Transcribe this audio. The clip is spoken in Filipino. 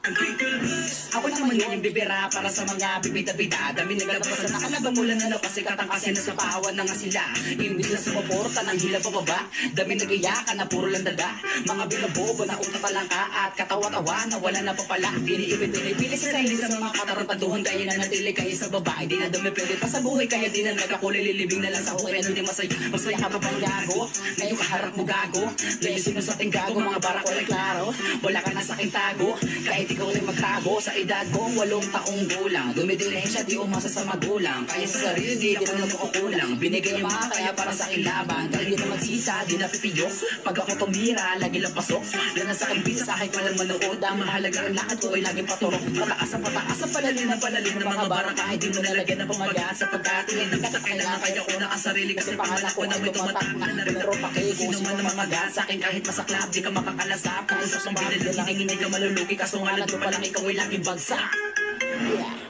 Ako naman yun yung bibira para sa mga bibida-bida. Dami naglabasan na kalabamulan na kasi katangkasin na sa pahawan na nga sila. Imbis na sumuporta ng hila pababa. Dami nag-iyakan na puro lang dada. Mga binabobo na utak pa lang ka at katawa-tawa na wala na papala. Pinipili sa sarili sa mga katarantaduhan. Kaya na natili kayo sa babae. Di na dumi pwede pa sa buhay. Kaya di na nagkakulay lilibing na lang sa hukay. Ano di masaya. Masaya ka pa bang gago? Ngayon kaharap mo gago. Kaya sino sa ating gago? Mga barak walang klaro. Wala ka na sa aking tago. Kahit ikaw ay magtago sa edad kong 8 taong gulang. Dumidirensya di umasa sa magulang. Kaya sa sarili di na nagkukulang. Binigay yung mga kaya para sa aking laban. Kaya di na magsita, di na pipiyok. Pag ako tumira, lagi lang pasok. Yan ang sa aking bisa, kahit walang manood. Ang mahalaga ang lakad ko ay laging paturok. Pataas ang palalim ng mga bara. Kahit di mo nalagyan ng pamagat. Sapagkat hindi ka kailangan kaya ko nakasarili. Kasi pangalan ko na may tumatak na. Pero pakiko, sino man mga gas. Sa akin kahit masaklap, di ka makakalasap. Kahit sa sumbahan, hindi ka malulugi. Kaso nga lang, palang ikaw ay laging bagsak. Yeah.